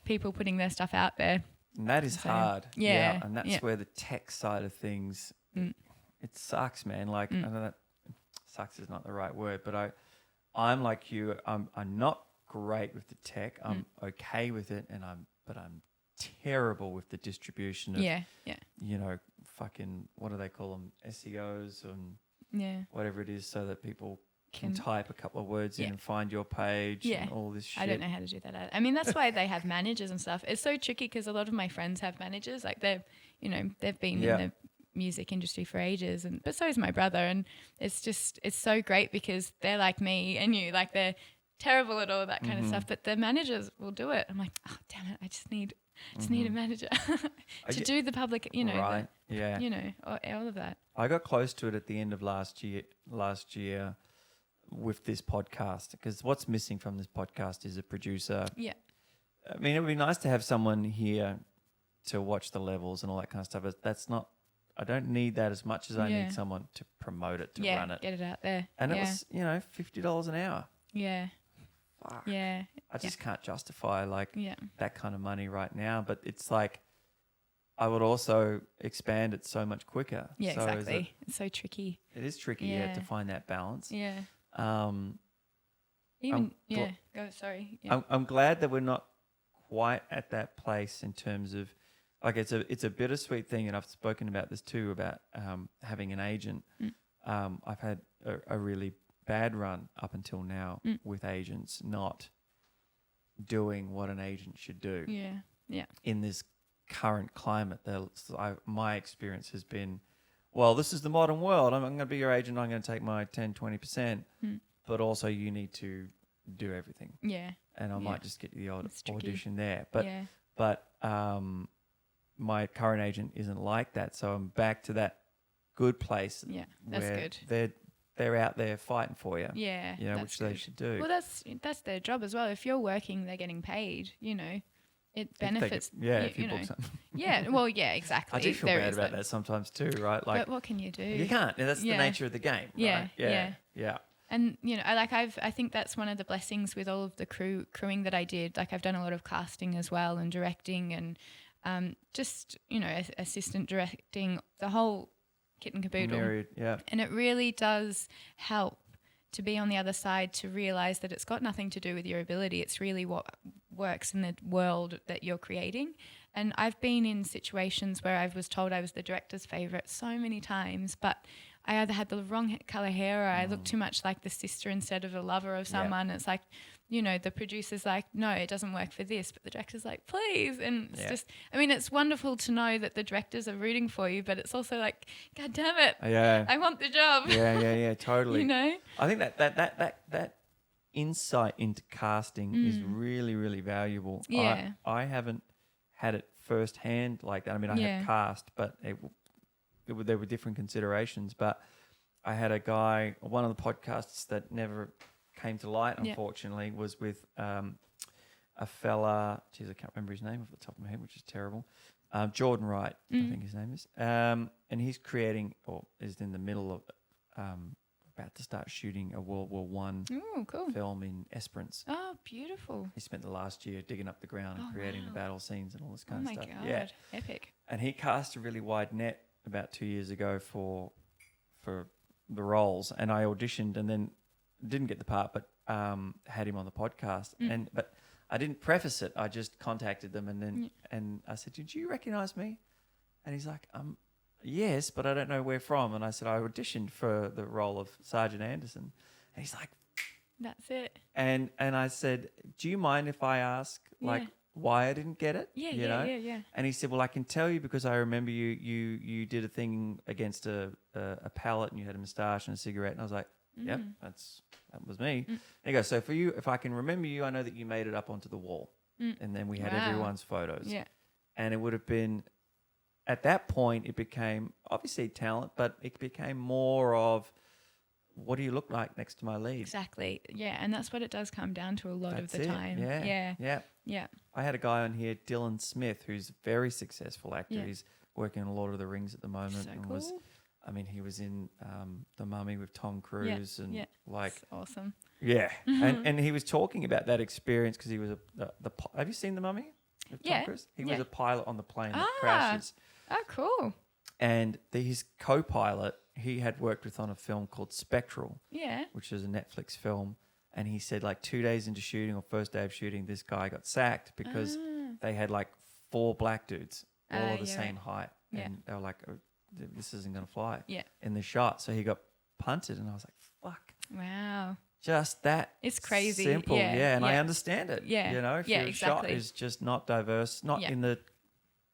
people putting their stuff out there. And that is hard. Yeah. And that's where the tech side of things, it sucks, man. Like, I know that sucks is not the right word, but I'm like you. I'm not great with the tech. I'm okay with it, but I'm terrible with the distribution of, you know, fucking, what do they call them? SEOs and whatever it is, so that people can type a couple of words in and find your page and all this shit. I don't know how to do that. I mean, that's why they have managers and stuff. It's so tricky because a lot of my friends have managers. Like they've been in the music industry for ages, but so is my brother, and it's so great because they're like me and you, like they're terrible at all that kind of stuff, but the managers will do it. I'm like, oh damn it, I just need a manager to do the public, you know, right? you know, all of that. I got close to it at the end of last year with this podcast, because what's missing from this podcast is a producer. Yeah. I mean, it would be nice to have someone here to watch the levels and all that kind of stuff, but that's not. I don't need that as much as I need someone to promote it, to run it. Get it out there. And it was, you know, $50 an hour. Yeah. Fuck. Yeah. I just can't justify that kind of money right now. But it's like, I would also expand it so much quicker. Yeah, so exactly. It's so tricky. It is tricky, to find that balance. Yeah. Sorry. Yeah. I'm glad that we're not quite at that place in terms of, like, it's a bittersweet thing, and I've spoken about this too, about having an agent. I've had a really bad run up until now with agents not doing what an agent should do. Yeah. In this current climate, my experience has been, well, this is the modern world. I'm going to be your agent. I'm going to take my 10, 20%, but also you need to do everything. Yeah. And I might just get you the odd audition there. But my current agent isn't like that, so I'm back to that good place. Yeah, that's good. They're out there fighting for you. Yeah, you know, which they should do. Well, that's their job as well. If you're working, they're getting paid. You know, it benefits. If you book something. Yeah, well, yeah, exactly. I do feel bad about that sometimes too, right? Like, but what can you do? You can't. That's the nature of the game. Right? Yeah. And you know, I think that's one of the blessings with all of the crewing that I did. Like, I've done a lot of casting as well and directing and. Just, you know, assistant directing, the whole kit and caboodle. Myriad, yeah. And it really does help to be on the other side, to realise that it's got nothing to do with your ability. It's really what works in the world that you're creating. And I've been in situations where I was told I was the director's favourite so many times, but I either had the wrong colour hair or I looked too much like the sister instead of a lover of someone. Yeah. It's like, you know, the producer's like, no, it doesn't work for this. But the director's like, please. And it's just, I mean, it's wonderful to know that the directors are rooting for you, but it's also like, God damn it. Yeah. I want the job. Yeah, totally. You know? I think that insight into casting is really, really valuable. Yeah. I haven't had it firsthand like that. I mean, I have cast, but there were different considerations. But I had a guy, one of the podcasts that never came to light, unfortunately, was with a fella, I can't remember his name off the top of my head, which is terrible. Jordan Wright, I think his name is. And he's creating, or is in the middle of, about to start shooting a World War I film in Esperance. Oh, beautiful. He spent the last year digging up the ground and creating the battle scenes and all this kind of stuff. Oh my God, epic. And he cast a really wide net about 2 years ago for the roles, and I auditioned and then didn't get the part, but had him on the podcast. But I didn't preface it. I just contacted them and I said, "Did you recognise me?" And he's like, "Yes, but I don't know where from." And I said, "I auditioned for the role of Sergeant Anderson." And he's like, "That's it." And I said, "Do you mind if I ask why I didn't get it?" Yeah. And he said, "Well, I can tell you because I remember you did a thing against a pallet and you had a moustache and a cigarette." And I was like, "Yep, that was me. He goes, so for you, if I can remember you, I know that you made it up onto the wall. And then we had everyone's photos. Yeah. And it would have been, at that point, it became obviously talent, but it became more of, what do you look like next to my lead? Exactly. Yeah. And that's what it does come down to a lot of the time. Yeah. I had a guy on here, Dylan Smith, who's a very successful actor. Yeah. He's working on Lord of the Rings at the moment. So and cool. he was in The Mummy with Tom Cruise and like, that's awesome. yeah. And he was talking about that experience because he was have you seen The Mummy with Tom Cruise? He was a pilot on the plane that crashes. Oh, cool. And his co-pilot, he had worked with on a film called Spectral, which is a Netflix film. And he said like 2 days into shooting or first day of shooting, this guy got sacked because they had like 4 black dudes, all of the same height. And they were like, oh, this isn't going to fly in the shot. So he got punted and I was like, fuck. Wow. Just that. It's crazy. Simple. And I understand it. Yeah. You know, if your shot is just not diverse, not in the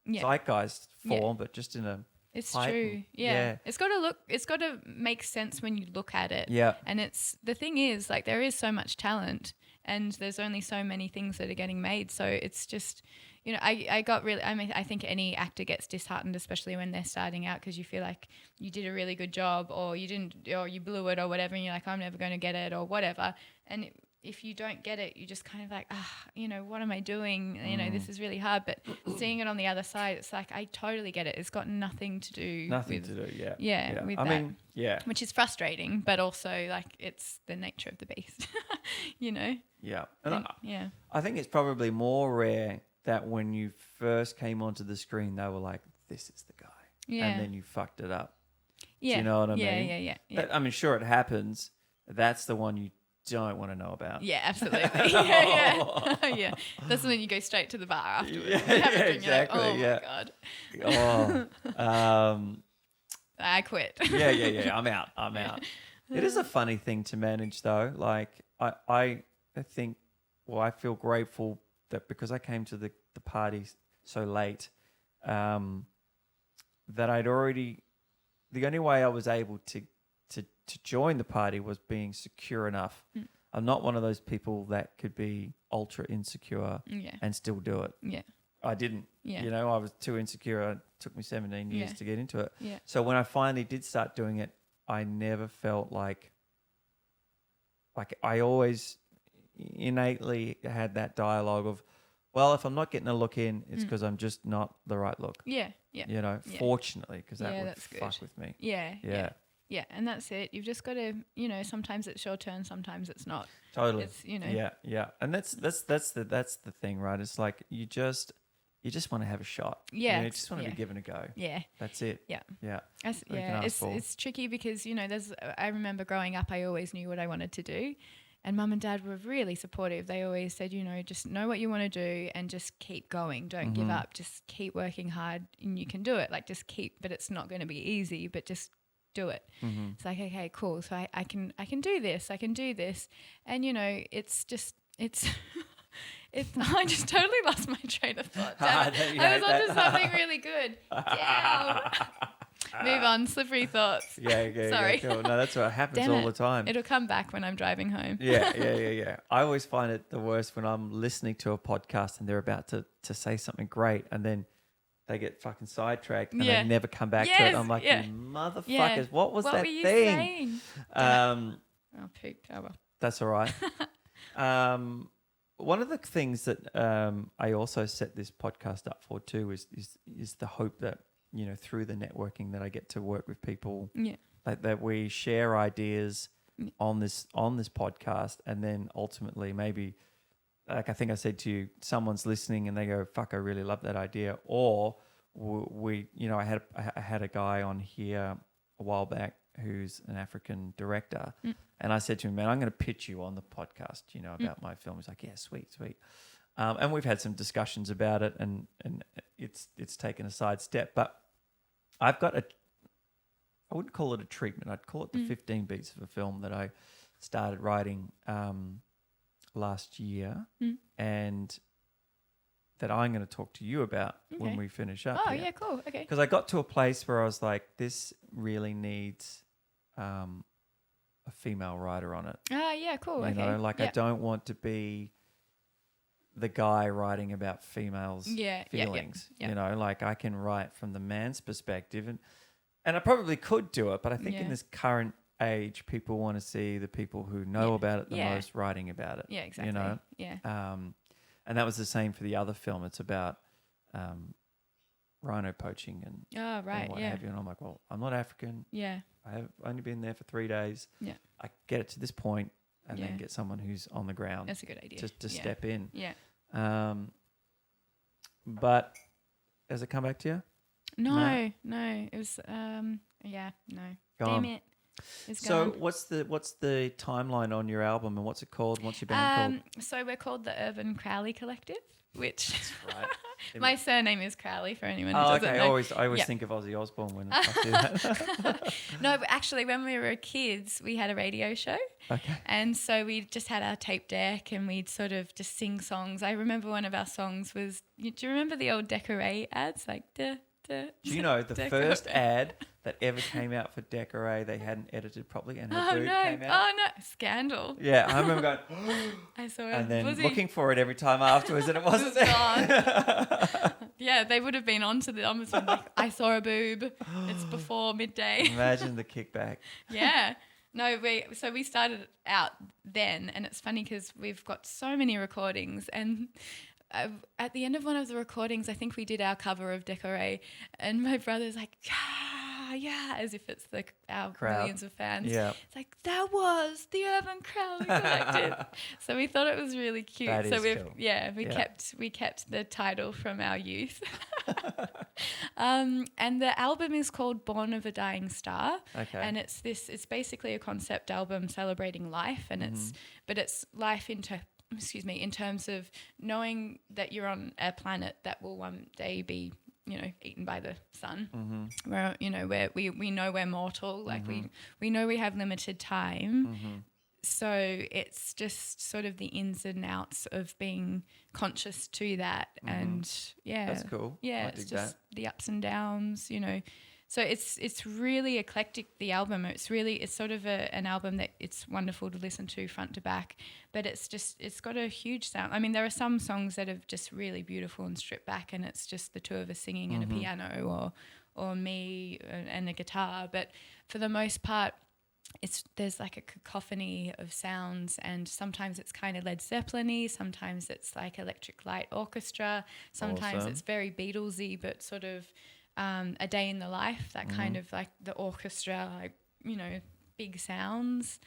zeitgeist form, but just in a... It's true. Yeah. It's got to make sense when you look at it. Yeah. And the thing is, like, there is so much talent and there's only so many things that are getting made. So it's just, you know, I think any actor gets disheartened, especially when they're starting out, because you feel like you did a really good job or you didn't, or you blew it or whatever. And you're like, I'm never going to get it or whatever. And if you don't get it, you just kind of like, you know, what am I doing? You know, this is really hard. But seeing it on the other side, it's like, I totally get it. It's got nothing to do with that. Which is frustrating, but also like it's the nature of the beast, you know? Yeah. I think it's probably more rare that when you first came onto the screen, they were like, this is the guy. Yeah. And then you fucked it up. Yeah. Do you know what I mean? Yeah. I mean, sure, it happens. That's the one you don't want to know about. Yeah, absolutely. Yeah. That's when you go straight to the bar afterwards. Exactly. Like, oh my God. I quit. I'm out. It is a funny thing to manage though. Like I think, well, I feel grateful that because I came to the party so late, that I'd already, the only way I was able to join the party was being secure enough. I'm not one of those people that could be ultra insecure and still do it. Yeah. I didn't. Yeah. You know, I was too insecure. It took me 17 years to get into it. Yeah. So when I finally did start doing it, I never felt like I always innately had that dialogue of, well, if I'm not getting a look in, it's because I'm just not the right look. Yeah. You know, fortunately, because that would fuck with me. Yeah, and that's it. You've just got to, you know, sometimes it's your turn, sometimes it's not. Totally. It's, you know. Yeah. And that's the thing, right? It's like you just want to have a shot. Yeah. You just want to be given a go. Yeah. That's it. Yeah. Yeah. It's tricky because, you know, I remember growing up, I always knew what I wanted to do. And mum and dad were really supportive. They always said, you know, just know what you want to do and just keep going. Don't give up. Just keep working hard and you can do it. Like just but it's not going to be easy, but just do it. It's like, okay, cool. So I can do this. I can do this. And, you know, it's I just totally lost my train of thought. Damn it. I was onto something really good. Damn. Move on. Slippery thoughts. Yeah. Sorry. Cool. No, that's what happens all the time. It'll come back when I'm driving home. Yeah. I always find it the worst when I'm listening to a podcast and they're about to say something great and then they get fucking sidetracked and they never come back to it. I'm like, you motherfuckers, what was that were you thing? Saying? Oh, pooped. Oh, well. That's all right. One of the things that I also set this podcast up for too is the hope that, you know, through the networking that I get to work with people, that we share ideas on this podcast, and then ultimately maybe, like I think I said to you, someone's listening and they go, "Fuck, I really love that idea," or we, you know, I had a guy on here a while back who's an African director, and I said to him, "Man, I'm going to pitch you on the podcast, you know, about my film." He's like, "Yeah, sweet." And we've had some discussions about it, and it's taken a side step, but I've got I wouldn't call it a treatment. I'd call it the 15 beats of a film that I started writing last year, and that I'm going to talk to you about when we finish up. Oh, yeah, cool. Okay. Because I got to a place where I was like, this really needs a female writer on it. Yeah, cool. You know, like I don't want to be the guy writing about females' feelings. Yeah. You know, like I can write from the man's perspective, and I probably could do it, but I think in this current age, people want to see the people who know about it the most writing about it. Yeah, exactly. You know, and that was the same for the other film. It's about rhino poaching and what have you. And I'm like, well, I'm not African. Yeah. I have only been there for 3 days. Yeah. I get it to this point and then get someone who's on the ground. That's a good idea. To step in. Yeah. But has it come back to you? No. It was no. Damn it. It's so gone. what's the timeline on your album and what's it called? What's your band called? So we're called the Urban Crowley Collective, which That's right. my surname is Crowley for anyone who doesn't know. I always think of Ozzy Osbourne when I do that. No, but actually when we were kids, we had a radio show. Okay. And so we just had our tape deck and we'd sort of just sing songs. I remember one of our songs was, do you remember the old Decorate ads? Like, do you know the first ad that ever came out for Decorate, they hadn't edited properly and her boob came out? Oh, no. Scandal. Yeah, I remember going, I saw it. And then looking for it every time afterwards and it wasn't there. Yeah, they would have been onto the Amazon like, I saw a boob. It's before midday. Imagine the kickback. Yeah. No, we started out then, and it's funny because we've got so many recordings, and at the end of one of the recordings, I think we did our cover of Decorate, and my brother's like, yeah, as if it's like our crowd. Millions of fans. Yeah. It's like, that was the Urban Crowley Collective. So we thought it was really cute. That so is we've cool. we kept the title from our youth. And the album is called Born of a Dying Star. Okay. And it's basically a concept album celebrating life, and it's life in terms of knowing that you're on a planet that will one day be, eaten by the sun. Where, where we know we're mortal, like we know we have limited time. So it's just sort of the ins and outs of being conscious to that. And that's cool. Yeah, it's just the ups and downs, So it's really eclectic, the album. It's sort of an album that it's wonderful to listen to front to back, but it's got a huge sound. I mean, there are some songs that are just really beautiful and stripped back, and it's just the two of us singing and a piano or me and a guitar. But for the most part, there's like a cacophony of sounds, and sometimes it's kind of Led Zeppelin-y, sometimes it's like Electric Light Orchestra, sometimes it's very Beatlesy, but sort of A Day in the Life, that kind of like the orchestra, like, big sounds.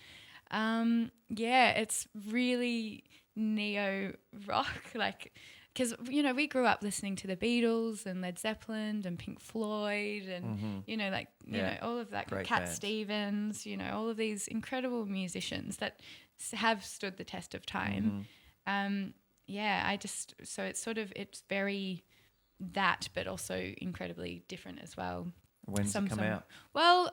It's really neo rock, like, because, we grew up listening to the Beatles and Led Zeppelin and Pink Floyd and, all of that, Great Cat bands. Stevens, all of these incredible musicians that have stood the test of time. So it's very that, but also incredibly different as well. When's it come out? Well,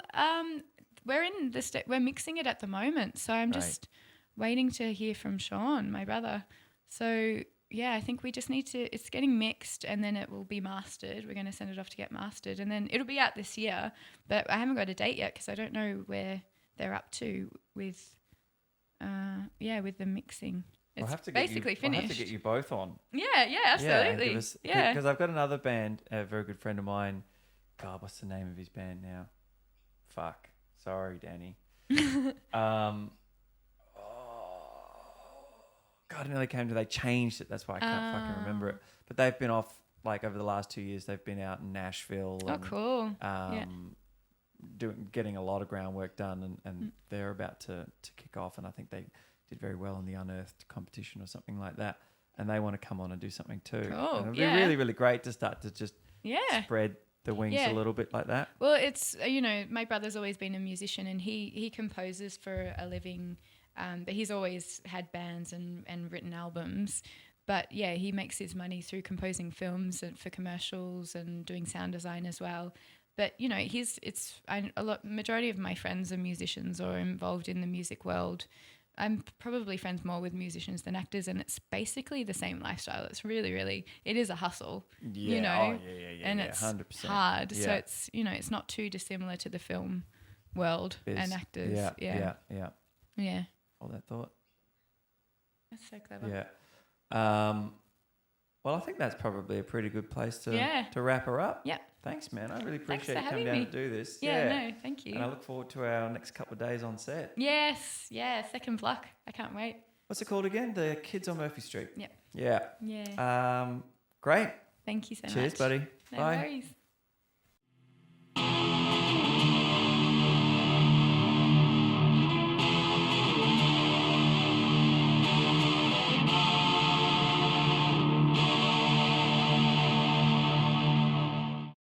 we're in we're mixing it at the moment, so I'm just waiting to hear from Sean, my brother. So yeah, I think we just need to. It's getting mixed, and then it will be mastered. We're going to send it off to get mastered, and then it'll be out this year. But I haven't got a date yet because I don't know where they're up to with the mixing. It's basically finished. I'll have to get you both on. Yeah, absolutely. Yeah. Because I've got another band, a very good friend of mine. God, what's the name of his band now? Fuck. Sorry, Danny. God, I nearly came to. They changed it. That's why I can't fucking remember it. But they've been off, like, over the last 2 years. They've been out in Nashville. Oh, cool. Getting a lot of groundwork done, and they're about to kick off. And I think they did very well in the Unearthed competition or something like that. And they want to come on and do something too. Cool. And it'd be really, really great to start to just spread the wings Yeah. a little bit like that. Well, it's, my brother's always been a musician, and he composes for a living, but he's always had bands and written albums. But yeah, he makes his money through composing films and for commercials and doing sound design as well. But majority of my friends are musicians or involved in the music world. I'm probably friends more with musicians than actors, and it's basically the same lifestyle. It's really, really, it is a hustle, Yeah. and it's 100%. hard. Yeah. So it's, it's not too dissimilar to the film world and actors. Yeah. All that thought. That's so clever. Yeah. Well, I think that's probably a pretty good place to wrap her up. Yeah. Thanks, man. I really appreciate you coming down to do this. Yeah, no, thank you. And I look forward to our next couple of days on set. Yes, second block. I can't wait. What's it called again? The Kids on Murphy Street. Yep. Yeah. Yeah. Great. Thank you so much. Cheers, buddy. No Bye. worries.